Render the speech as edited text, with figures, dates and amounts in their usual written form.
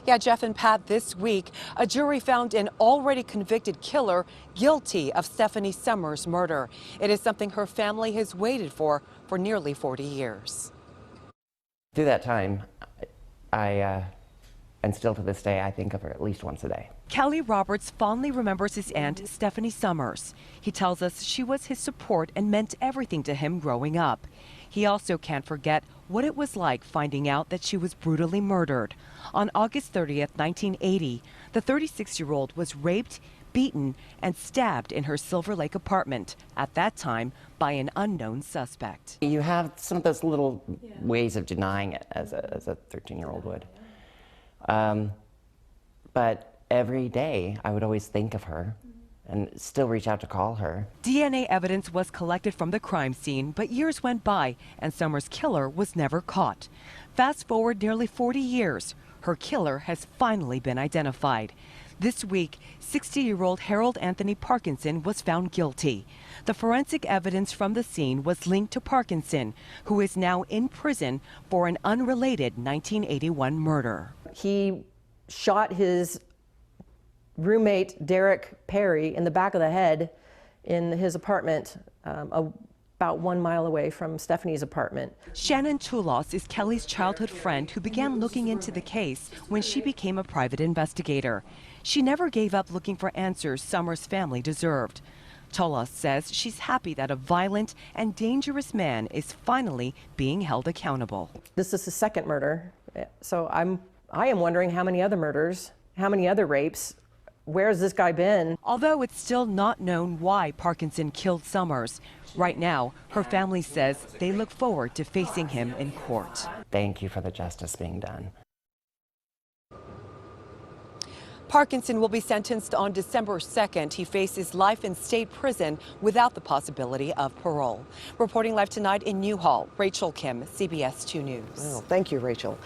Yeah, Jeff and Pat, this week, a jury found an already convicted killer guilty of Stephanie Summers' murder. It is something her family has waited for nearly 40 years. Through that time, and still to this day, I think of her at least once a day. Kelly Roberts fondly remembers his aunt, Stephanie Summers. He tells us she was his support and meant everything to him growing up. He also can't forget what it was like finding out that she was brutally murdered. On August 30th, 1980, the 36-year-old was raped, beaten, and stabbed in her Silver Lake apartment, at that time by an unknown suspect. You have some of those little ways of denying it, as a 13-year-old would. But every day I would always think of her and still reach out to call her. DNA evidence was collected from the crime scene, but years went by and Summers' killer was never caught. Fast forward nearly 40 years, her killer has finally been identified. This week, 60-year-old Harold Anthony Parkinson was found guilty. The forensic evidence from the scene was linked to Parkinson, who is now in prison for an unrelated 1981 murder. He shot his roommate, Derek Perry, in the back of the head in his apartment about 1 mile away from Stephanie's apartment. Shannon Tulloss is Kelly's childhood friend who began looking into the case when she became a private investigator. She never gave up looking for answers Summers' family deserved. Tulloss says she's happy that a violent and dangerous man is finally being held accountable. This is the second murder, so I am wondering how many other murders, how many other rapes, where's this guy been? Although it's still not known why Parkinson killed Summers, right now her family says they look forward to facing him in court. Thank you for the justice being done. Parkinson will be sentenced on December 2nd. He faces life in state prison without the possibility of parole. Reporting live tonight in Newhall, Rachel Kim, CBS 2 News. Well, thank you, Rachel.